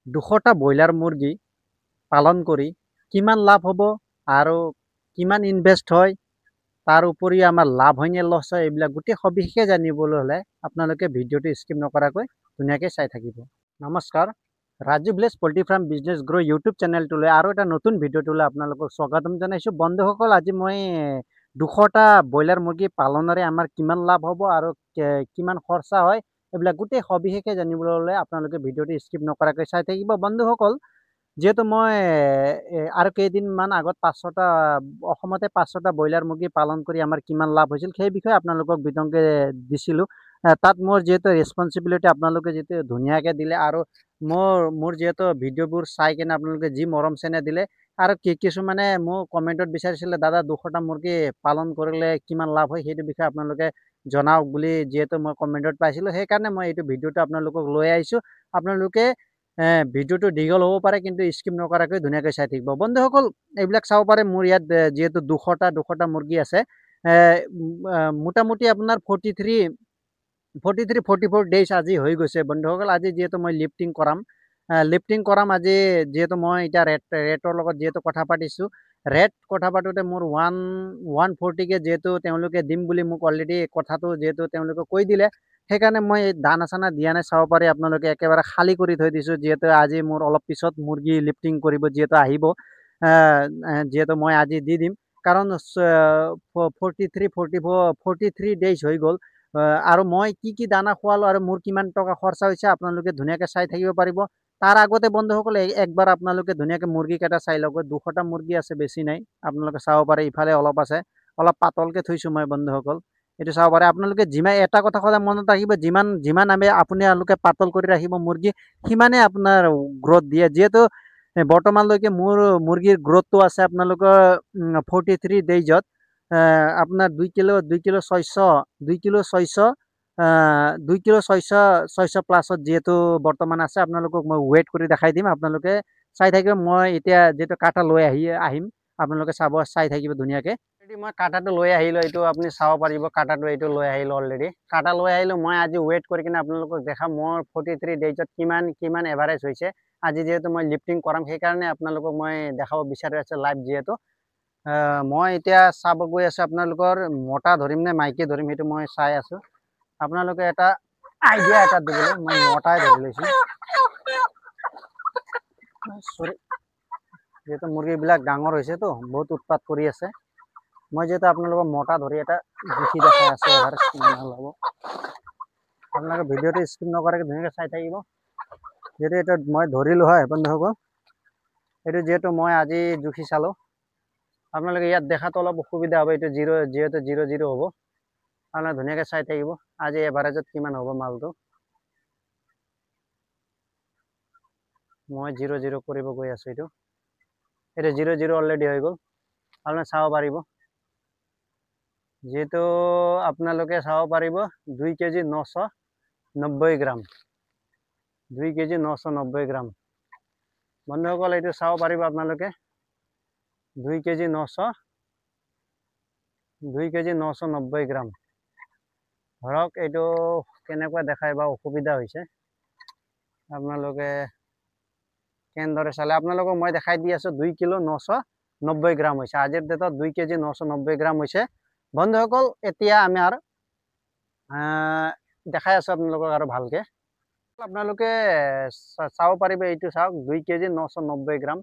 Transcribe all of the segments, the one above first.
200টা broiler মুৰ্গী পালন কৰি কিমান লাভ হ'ব আৰু কিমান ইনভেষ্ট হয়, তাৰ উপৰি আমাৰ লাভ হয় নে লছ হয়, এইবিলাক গোটেই সবিশেষে জানিবলৈ হ'লে আপোনালোকে ভিডিঅ'টো স্কিপ নকৰাকৈ ধুনীয়াকৈ চাই থাকিব। নমস্কাৰ, Raju village poultry farm business grow' YouTube চেনেলটোলৈ আৰু এটা নতুন ভিডিঅ'টোলৈ আপোনালোকক স্বাগতম জনাইছোঁ। বন্ধুসকল, আজি মই 200টা ব্ৰইলাৰ মুৰ্গী পালনেৰে আমাৰ কিমান লাভ হ'ব আৰু কিমান খৰচা হয়, এইবিলাক গোটেই সবিশেষে জানিবলৈ হ'লে আপোনালোকে ভিডিঅ'টো স্কিপ নকৰাকৈ চাই থাকিব। বন্ধুসকল, যিহেতু মই আৰু কেইদিনমান আগত 500টা অসমতে 500টা ব্ৰইলাৰ মুৰ্গী পালন কৰি আমাৰ কিমান লাভ হৈছিল সেই বিষয়ে আপোনালোকক বিতংকৈ দিছিলোঁ। তাত মোৰ যিহেতু ৰেছপনচিবিলিটি আপোনালোকে যিহেতু ধুনীয়াকৈ দিলে আৰু মোৰ যিহেতু ভিডিঅ'বোৰ চাই কিনে আপোনালোকে যি মৰম চেনেহ দিলে আৰু কিছুমানে মোক কমেণ্টত বিচাৰিছিলে, দাদা 200টা মুৰ্গী পালন কৰিলে কিমান লাভ হয় সেইটো বিষয়ে আপোনালোকে জনাওক বুলি যিহেতু মই কমেণ্টত পাইছিলোঁ, সেইকাৰণে মই এইটো ভিডিঅ'টো আপোনালোকক লৈ আহিছোঁ। আপোনালোকে ভিডিঅ'টো দীঘল হ'ব পাৰে, কিন্তু স্কিপ নকৰাকৈ ধুনীয়াকৈ চাই থাকিব। বন্ধুসকল, এইবিলাক চাব পাৰে মোৰ ইয়াত যিহেতু 200টা মুৰ্গী আছে। মোটামুটি আপোনাৰ 44 ডেইজ আজি হৈ গৈছে। বন্ধুসকল, আজি যিহেতু মই লিফটিং কৰাম আজি, যিহেতু মই এতিয়া ৰেটৰ লগত যিহেতু কথা পাতিছোঁ, ৰেট কথা পাতোঁতে মোৰ 140কে যিহেতু তেওঁলোকে দিম বুলি মোক অলৰেডি কথাটো যিহেতু তেওঁলোকে কৈ দিলে, সেইকাৰণে মই দানা চানা দিয়া নাই। চাব পাৰি আপোনালোকে একেবাৰে খালী কৰি থৈ দিছোঁ, যিহেতু আজি মোৰ অলপ পিছত মুৰ্গী লিফটিং কৰিব যিহেতু আহিব, যিহেতু মই আজি দি দিম। কাৰণ 43 ডেইজ হৈ গ'ল, আৰু মই কি দানা খোৱালোঁ আৰু মোৰ কিমান টকা খৰচা হৈছে আপোনালোকে ধুনীয়াকৈ চাই থাকিব পাৰিব। তাৰ আগতে বন্ধুসকল, একবাৰ আপোনালোকে ধুনীয়াকৈ মুৰ্গীকেইটা চাই লওক। 200টা মুৰ্গী আছে, বেছি নাই। আপোনালোকে চাব পাৰে, ইফালে অলপ আছে, অলপ পাতলকৈ থৈছোঁ মই। বন্ধুসকল, এইটো চাব পাৰে আপোনালোকে। এটা কথা সদায় মনত ৰাখিব, যিমান আপোনালোকে পাতল কৰি ৰাখিব মুৰ্গী, সিমানে আপোনাৰ গ্ৰ'থ দিয়ে। যিহেতু বৰ্তমানলৈকে মোৰ মুৰ্গীৰ গ্ৰ'থটো আছে আপোনালোকৰ 43 ডেইজত আপোনাৰ 2 কিলো 600 প্লাছত যিহেতু বৰ্তমান আছে। আপোনালোকক মই ৱেইট কৰি দেখাই দিম, আপোনালোকে চাই থাকিব। মই এতিয়া যিহেতু কাটা লৈ আহিম, আপোনালোকে চাই থাকিব ধুনীয়াকৈ। মই কাটাটো লৈ আহিলোঁ, এইটো আপুনি চাব পাৰিব। কাটাটো এইটো লৈ আহিলোঁ, অলৰেডি কাটা লৈ আহিলোঁ। মই আজি ৱেইট কৰি কিনে আপোনালোকক দেখাম মোৰ 43 ডেইজত কিমান এভাৰেজ হৈছে। আজি যিহেতু মই লিফটিং কৰাম, সেইকাৰণে আপোনালোকক মই দেখাব বিচাৰি আছোঁ লাইভ। যিহেতু মই এতিয়া চাব গৈ আছোঁ, আপোনালোকৰ মতা ধৰিম নে মাইকী ধৰিম সেইটো মই চাই আছোঁ। আপোনালোকে এটা আইডিয়া এটা দিবলৈ মই মতাই ধৰি লৈছোঁ। চৰি, যিহেতু মুৰ্গীবিলাক ডাঙৰ হৈছেতো, বহুত উৎপাত কৰি আছে। মই যিহেতু আপোনালোকক মতা ধৰি এটা জুখি দেখাই আছোঁ, এভাৰেজ কিমান হ'ব। আপোনালোকে ভিডিঅ'টো স্কিপ নকৰাকৈ ধুনীয়াকৈ চাই থাকিব। যিহেতু এইটো মই ধৰিলোঁ হয় বন্ধুসকল, এইটো যিহেতু মই আজি জুখি চালোঁ। আপোনালোকে ইয়াত দেখাটো অলপ অসুবিধা হ'ব, এইটো যিহেতু 0 হ'ব। আপোনালোকে ধুনীয়াকৈ চাই থাকিব আজি এভাৰেজত কিমান হ'ব মালটো। মই 0 কৰিব গৈ আছোঁ। এইটো 0 অলৰেডি হৈ গ'ল, আপোনালোকে চাব পাৰিব। যিহেতু আপোনালোকে চাব পাৰিব 2 কেজি 990 গ্ৰাম, 2 কেজি 990 গ্ৰাম। বন্ধুসকল, এইটো চাব পাৰিব আপোনালোকে 2 কেজি 990 গ্ৰাম। ধৰক এইটো কেনেকুৱা দেখাই বা অসুবিধা হৈছে, আপোনালোকে কেনেদৰে চালে আপোনালোকক মই দেখাই দি আছোঁ। 2 কিলো 990 গ্ৰাম হৈছে, আজিৰ ডেটত 2 কেজি 990 গ্ৰাম হৈছে। বন্ধুসকল, এতিয়া আমাৰ দেখাই আছোঁ আপোনালোকক আৰু ভালকৈ। আপোনালোকে চাব পাৰিব, এইটো চাওক 2 কেজি 990 গ্ৰাম।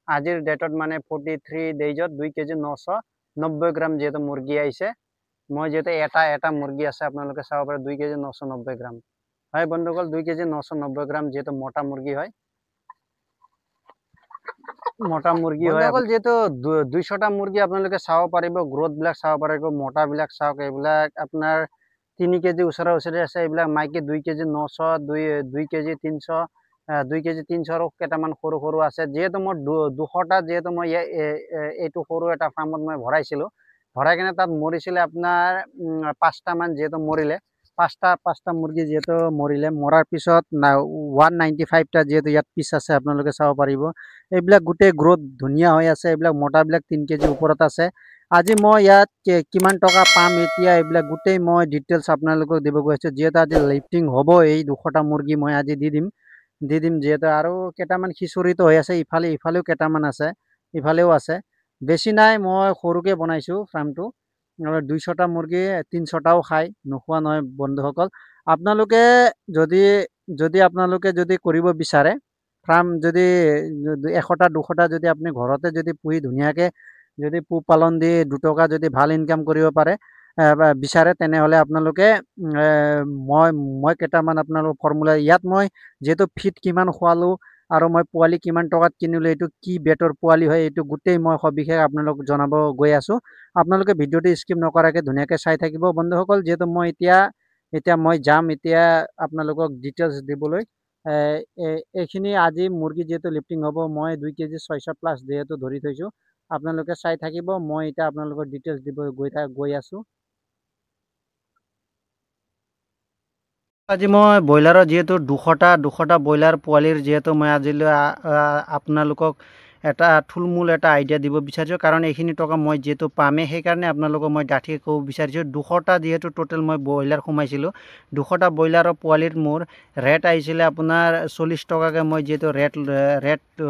আজিৰ ডেটত মানে 43 ডেইজত 2 কেজি 990 গ্ৰাম যিহেতু মুৰ্গী আহিছে। মই যিহেতু এটা মুৰ্গী আছে, আপোনালোকে চাব পাৰে 2 কেজি 990 গ্ৰাম হয়। বন্ধুসকল, 2 কেজি 990 গ্ৰাম যিহেতু মতা মুৰ্গী হয়, বন্ধুসকল। যিহেতু 200টা মুৰ্গী আপোনালোকে চাব পাৰিব, গ্ৰ'থবিলাক চাব পাৰিব। মতাবিলাক চাওক, এইবিলাক আপোনাৰ 3 কেজি ওচৰা ওচৰি আছে। এইবিলাক মাইকী 2 কেজি 900, 2 কেজি 300, 2 কেজি 300ৰো কেইটামান সৰু আছে। যিহেতু মোৰ 200টা যিহেতু মই এইটো সৰু এটা ফাৰ্মত মই ভৰাইছিলোঁ, ভৰাই কিনে তাত মৰিছিলে আপোনাৰ 5টামান যিহেতু মৰিলে। 5টা মুৰ্গী যিহেতু মৰিলে, মৰাৰ পিছত 195টা যিহেতু ইয়াত পিচ আছে, আপোনালোকে চাব পাৰিব। এইবিলাক গোটেই গ্ৰ'থ ধুনীয়া হৈ আছে। এইবিলাক মতাবিলাক 3 কেজি ওপৰত আছে। আজি মই ইয়াত কিমান টকা পাম, এতিয়া এইবিলাক গোটেই মই ডিটেইলছ আপোনালোকক দিব গৈ আছোঁ। যিহেতু আজি লিফটিং হ'ব, এই 200টা মুৰ্গী মই আজি দি দিম। দি দিম যিহেতু আৰু কেইটামান খিচুৰিটো হৈ আছে ইফালেও কেইটামান আছে ইফালেও আছে বেছি নাই মই সৰুকে বনাইছোঁ ফাৰ্মটো 200টা মুৰ্গী 300টাও খায় নোখোৱা নহয় বন্ধুসকল আপোনালোকে যদি আপোনালোকে যদি কৰিব বিচাৰে ফাৰ্ম যদি 100টা 200টা যদি আপুনি ঘৰতে যদি পুহি ধুনীয়াকে যদি পোহপালন দি 2 টকা যদি ভাল ইনকাম কৰিব পাৰে বিচাৰে তেনেহ'লে আপোনালোকে মই কেইটামান আপোনালোক ফৰ্মুলা ইয়াত মই যেহেতু ফিট কিমান খোৱালো আৰু মই পোৱালি কিমান টকাত কিনিলো এইটো কি বেটৰ পোৱালি হয় এইটো গোটেই মই সবিশেষ আপোনালোক জনাব গৈ আছো আপোনালোকে ভিডিঅ'টো স্কিপ নকৰাকে ধুনীয়াকে চাই থাকিব বন্ধুসকল যেহেতু মই এতিয়া মই যাম এতিয়া আপোনালোকক ডিটেইলছ দিবলৈ এইখিনি আজি মুৰ্গী যেহেতু লিফটিং হ'ব মই 2 কেজি 600 প্লাছ যেহেতু ধৰি থৈছোঁ আপোনালোকে চাই থাকিব মই এতিয়া আপোনালোকৰ ডিটেইলছ দিব গৈ আছো আজি মই ব্ৰইলাৰৰ যিহেতু 200টা ব্ৰইলাৰ পোৱালিৰ যিহেতু মই আজিলৈ আপোনালোকক এটা থুলমূল এটা আইডিয়া দিব বিচাৰিছোঁ কাৰণ এইখিনি টকা মই যেহেতু পামেই সেইকাৰণে আপোনালোকক মই ডাঠি ক'ব বিচাৰিছোঁ 200টা যিহেতু টোটেল মই ব্ৰইলাৰ সোমাইছিলোঁ 200টা ব্ৰইলাৰৰ পোৱালিত মোৰ ৰেট আহিছিলে আপোনাৰ 40 টকাকৈ মই যিহেতু ৰেট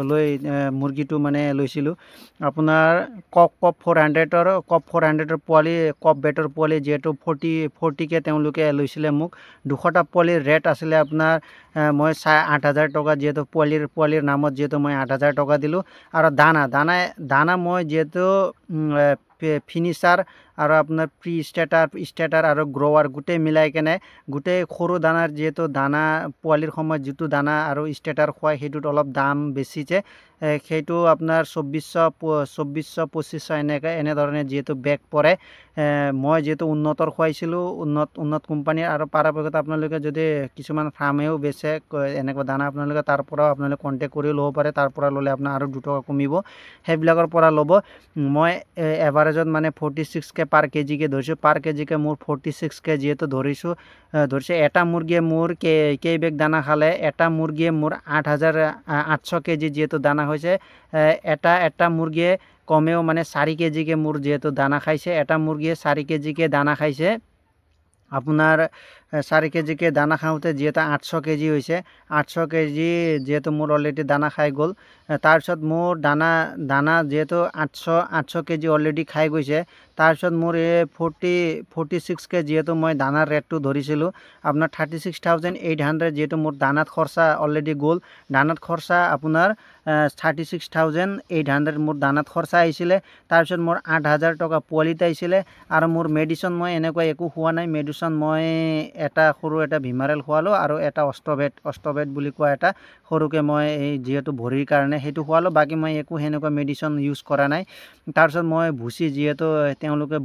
লৈ মুৰ্গীটো মানে লৈছিলোঁ আপোনাৰ কপ 400ৰ পোৱালি কপ বেটৰ পোৱালি যিহেতু 40কে তেওঁলোকে লৈছিলে মোক 200টা পোৱালিৰ ৰেট আছিলে আপোনাৰ মই 8,500 টকা যেহেতু পোৱালিৰ নামত যেহেতু মই 8,500 টকা দিলোঁ আৰু দানা মই যেহেতু ফিনিচাৰ আৰু আপোনাৰ প্ৰি ষ্টাৰ্টাৰ আৰু গ্ৰৱাৰ গোটেই মিলাই কেনে গোটেই সৰু দানাৰ যিহেতু দানা পোৱালিৰ সময়ত যিটো দানা আৰু ষ্টাৰ্টাৰ খুৱাই সেইটোত অলপ দাম বেছিছে সেইটো আপোনাৰ 2400 2500 এনেধৰণে যিহেতু বেগ পৰে মই যেহেতু উন্নতৰ খুৱাইছিলোঁ উন্নত কোম্পানীৰ আৰু পৰাপক্ষত আপোনালোকে যদি কিছুমান ফাৰ্মেও বেচে এনেকুৱা দানা আপোনালোকে তাৰ পৰাও আপোনালোকে কণ্টেক্ট কৰি ল'ব পাৰে তাৰ পৰা ল'লে আপোনাৰ আৰু 2 টকা কমিব সেইবিলাকৰ পৰা ল'ব মই এভাৰেজত মানে 46কে পাৰ কেজিকে ধৰিছোঁ পাৰ কেজিকে মোৰ 46কে যিহেতু ধৰিছে এটা মুৰ্গীয়ে মোৰ কেই বেগ দানা খালে এটা মুৰ্গীয়ে মোৰ 8,800 কেজি যিহেতু দানা হৈছে এটা মুৰ্গীয়ে কমেও মানে 4 কেজিকে মোৰ যেহেতু দানা খাইছে এটা মুৰ্গীয়ে 4 কেজিকে দানা খাইছে আপোনাৰ 4 কেজিকে দানা খাওঁতে যেহেতু 800 কেজি হৈছে 800 কেজি যেহেতু মোৰ অলৰেডি দানা খাই গ'ল তাৰপিছত মোৰ দানা যেহেতু 800 কেজি অলৰেডি খাই গৈছে তাৰপিছত মোৰ এই 46কে যেহেতু মই দানাৰ ৰেটটো ধৰিছিলোঁ আপোনাৰ 36,800 যেহেতু মোৰ দানাত খৰচা অলৰেডি গ'ল দানাত খৰচা আপোনাৰ 36,800 মোৰ দানাত খৰচা আহিছিলে তাৰপিছত মোৰ 8,000 টকা পোৱালিত আহিছিলে আৰু মোৰ মেডিচিন মই এনেকুৱা একো খোৱা নাই মেডিচিন মই এটা সৰু এটা ভিমাৰেল খোৱালোঁ আৰু এটা অষ্টবেট বুলি কোৱা এটা সৰুকৈ মই এই যিহেতু ভৰিৰ কাৰণে সেইটো খোৱালোঁ বাকী মই একো সেনেকুৱা মেডিচিন ইউজ কৰা নাই তাৰপিছত মই ভুচি যিহেতু তেওঁলোকে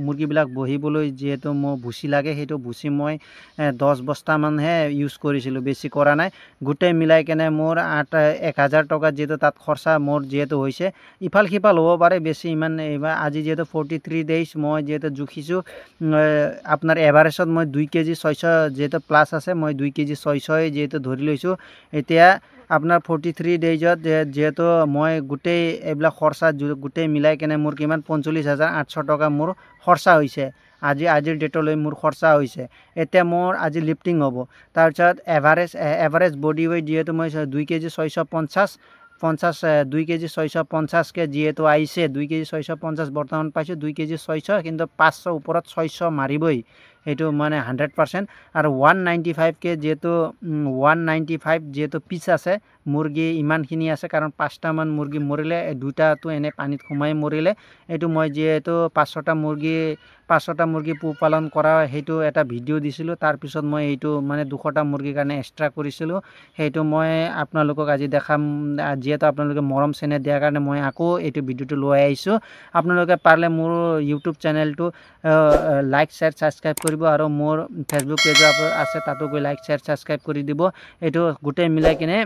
মুৰ্গীবিলাক বহিবলৈ যিহেতু মোৰ ভুচি লাগে সেইটো ভুচি মই 10 বস্তামানহে ইউজ কৰিছিলোঁ বেছি কৰা নাই গোটেই মিলাই কেনে মোৰ 1,000 টকা যিহেতু তাত খৰচা মোৰ যিহেতু হৈছে ইফাল সিফাল হ'ব পাৰে বেছি ইমান আজি যিহেতু 43 ডেইজ মই যিহেতু জুখিছোঁ আপোনাৰ এভাৰেজত মই 2 কেজি 600 যেহেতু প্লাছ আছে মই 2 কেজি 600 যেহেতু ধৰি লৈছোঁ এতিয়া আপোনাৰ 43 ডেইজত যেহেতু মই গোটেই এইবিলাক খৰচা গোটেই মিলাই কেনে মোৰ কিমান 45,800 টকা মোৰ খৰচা হৈছে আজিৰ ডেটলৈ মোৰ খৰচা হৈছে এতিয়া মোৰ আজি লিফটিং হ'ব তাৰপিছত এভাৰেজ বডি ৱেইট যিহেতু মই 2 কেজি 650 2 কেজি 650কে যিহেতু আহিছে 2 কেজি 650 বৰ্তমান পাইছোঁ 2 কেজি 600 কিন্তু 500 ওপৰত 600 মাৰিবই সেইটো মানে 100% আৰু 195কে যিহেতু 195 যিহেতু পিচ আছে মুৰ্গী ইমানখিনি আছে কাৰণ 5টামান মুৰ্গী মৰিলে 2টাটো এনে পানীত সোমাই মৰিলে এইটো মই যিহেতু 500টা মুৰ্গী পোহপালন কৰা সেইটো এটা ভিডিঅ' দিছিলোঁ তাৰপিছত মই এইটো মানে 200টা মুৰ্গীৰ কাৰণে এক্সট্ৰা কৰিছিলোঁ সেইটো মই আপোনালোকক আজি দেখাম যিহেতু আপোনালোকে মৰম চেনেহ দিয়াৰ কাৰণে মই আকৌ এইটো ভিডিঅ'টো লৈ আহিছোঁ আপোনালোকে পাৰিলে মোৰ ইউটিউব চেনেলটো লাইক শ্বেয়াৰ ছাবস্ক্ৰাইব কৰিব আৰু মোৰ ফেচবুক পেজো আছে তাতো গৈ লাইক শ্বেয়াৰ ছাবস্ক্ৰাইব কৰি দিব এইটো গোটেই মিলাই কিনে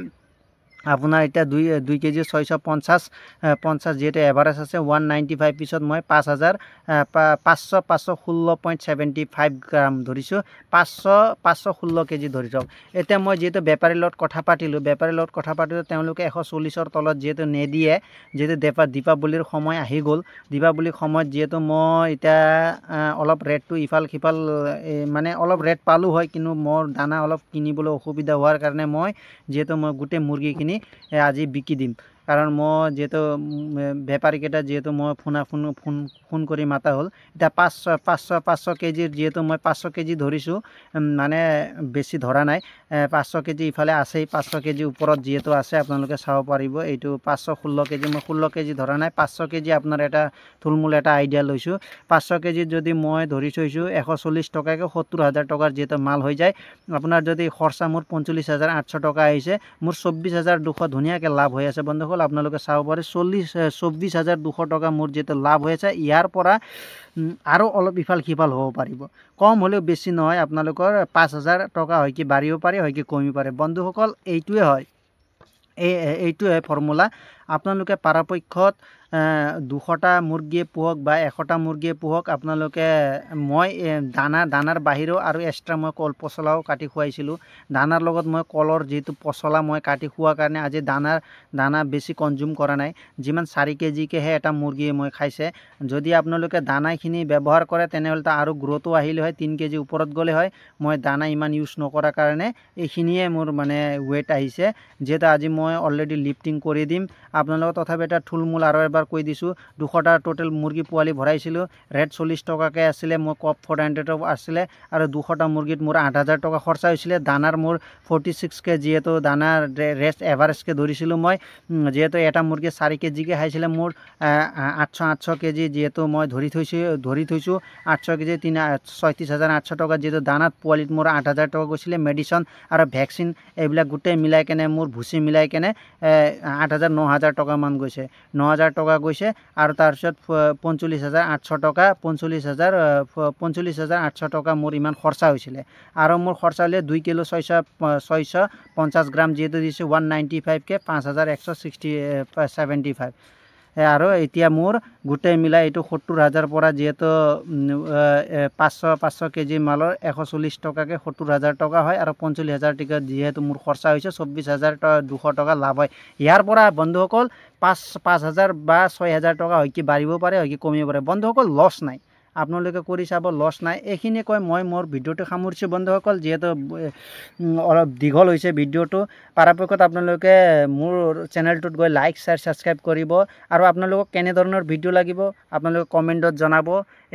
আপোনাৰ এতিয়া 2 কেজি 650 যিহেতু এভাৰেজ আছে 195 পিছত মই 516.75 গ্ৰাম ধৰিছোঁ, 516 কেজি ধৰি যাওক। এতিয়া মই যিহেতু বেপাৰীৰ লগত কথা পাতিলোঁ, তেওঁলোকে 140ৰ তলত যিহেতু নিদিয়ে, যিহেতু দীপাৱলীৰ সময় আহি গ'ল। দীপাৱলীৰ সময়ত যিহেতু মই এতিয়া অলপ ৰেটটো ইফাল সিফাল মানে অলপ ৰেট পালোঁ হয়, কিন্তু মোৰ দানা অলপ কিনিবলৈ অসুবিধা হোৱাৰ কাৰণে মই গোটেই মুৰ্গীখিনি আজি বিকি দিম। কাৰণ মই যিহেতু বেপাৰীকেইটা যিহেতু মই ফোন কৰি মাতা হ'ল। এতিয়া 500 কেজিৰ যিহেতু মই 500 কেজি ধৰিছোঁ, মানে বেছি ধৰা নাই। 500 কেজি ইফালে আছেই, 500 কেজি ওপৰত যিহেতু আছে আপোনালোকে চাব পাৰিব। এইটো 516 কেজি, মই 16 কেজি ধৰা নাই। 500 কেজি আপোনাৰ এটা থুলমূল এটা আইডিয়া লৈছোঁ। 500 কেজিত যদি মই ধৰি থৈছোঁ 140 টকাকৈ 70,000 টকাৰ যিহেতু মাল হৈ যায়, আপোনাৰ যদি খৰচা মোৰ 45,800 টকা আহিছে, মোৰ 24,200 ধুনীয়াকৈ লাভ হৈ আছে বন্ধুসকল। আপোনালোকে চাব পাৰে 24,200 টকা মোৰ যিহেতু লাভ হৈ আছে। ইয়াৰ পৰা আৰু অলপ ইফাল সিফাল হ'ব পাৰিব, কম হ'লেও বেছি নহয়। আপোনালোকৰ 5,000 টকা হয় কি বাঢ়িব পাৰে, হয় কি কমিব পাৰে। বন্ধুসকল এইটোৱে হয়, এইটোৱে ফৰ্মুলা। আপোনালোকে পৰাপক্ষত 200টা মুৰ্গীয়ে পোহক বা 100টা মুৰ্গীয়ে পোহক, আপোনালোকে মই দানাৰ বাহিৰেও আৰু এক্সট্ৰা মই কল পচলাও কাটি খুৱাইছিলোঁ। দানাৰ লগত মই কলৰ যিটো পচলা মই কাটি খোৱাৰ কাৰণে আজি দানা বেছি কনজিউম কৰা নাই। যিমান 4 কেজিকৈহে এটা মুৰ্গীয়ে মই খাইছে। যদি আপোনালোকে দানাখিনি ব্যৱহাৰ কৰে তেনেহ'লে আৰু গ্ৰ'থো আহিলে হয়, 3 কেজি ওপৰত গ'লে হয়। মই দানা ইমান ইউজ নকৰাৰ কাৰণে এইখিনিয়ে মোৰ মানে ৱেট আহিছে। যিহেতু আজি মই অলৰেডি লিফটিং কৰি দিম। আপোনালোকক তথাপি এটা থুলমূল আৰু এবাৰ কৈ দিছোঁ, 200টা টোটেল মুৰ্গী পোৱালি ভৰাইছিলোঁ। ৰেট 40 টকাকৈ আছিলে, মই কপ 400 আছিলে, আৰু 200টা মুৰ্গীত মোৰ 8,000 টকা খৰচা হৈছিলে। দানাৰ মোৰ 46কে যিহেতু দানাৰ ৰেষ্ট এভাৰেজকৈ ধৰিছিলোঁ মই, যিহেতু এটা মুৰ্গী 4 কেজিকৈ খাইছিলে। মোৰ 800 কেজি যিহেতু মই ধৰি থৈছোঁ 800 কেজি 36,800 টকা যিহেতু দানাত, পোৱালিত মোৰ 8,000 টকা গৈছিলে। মেডিচিন আৰু ভেকচিন এইবিলাক গোটেই মিলাই কেনে মোৰ ভুচি মিলাই কেনে 8,000 9,000 টকামান গৈছে, 9,000 টকা গৈছে। আৰু তাৰপিছত 45,800 টকা 45,800 টকা মোৰ ইমান খৰচা হৈছিলে। আৰু মোৰ খৰচা হ'লে 2 কিলো 650 গ্ৰাম যিহেতু দিছোঁ 195কে 5,175। আৰু এতিয়া মোৰ গোটেই মিলাই এইটো 70,000 পৰা যিহেতু 500 কেজি মালৰ 140 টকাকৈ 70,000 টকা হয়, আৰু 45,000 টকা যিহেতু মোৰ খৰচা হৈছে 24,200 টকা লাভ হয়। ইয়াৰ পৰা বন্ধুসকল 5,000 বা 6,000 টকা হয় কি বাঢ়িব পাৰে, হয় কি কমিব পাৰে। বন্ধুসকল লছ নাই, আপোনালোকে কৰি চাব, লছ নাই। এইখিনি কৈ মই মোৰ ভিডিঅ'টো সামৰিছোঁ বন্ধুসকল। যিহেতু অলপ দীঘল হৈছে ভিডিঅ'টো, পৰাপক্ষত আপোনালোকে মোৰ চেনেলটোত গৈ লাইক শ্বেয়াৰ ছাবস্ক্ৰাইব কৰিব। আৰু আপোনালোকক কেনেধৰণৰ ভিডিঅ' লাগিব আপোনালোকে কমেণ্টত জনাব।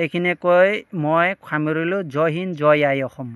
এইখিনিয়ে কৈ মই সামৰিলোঁ। জয় হিন্দ, জয় আই অসম।